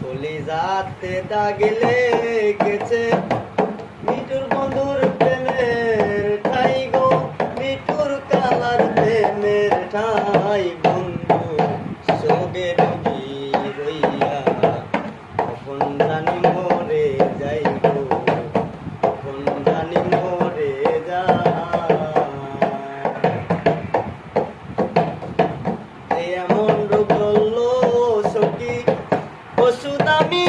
কলিজাতে দাগ লেগেছে মিঠুর বন্ধুর প্রেমের ঠাই গো, মিঠুর কালার প্রেমের ঠাই। বন্ধু সোগে ডুবি রইয়া কখন জানি মরে যাইব, কখন জানি মরে যায়। এমন রোগ হলো সখী ওষুধ আমি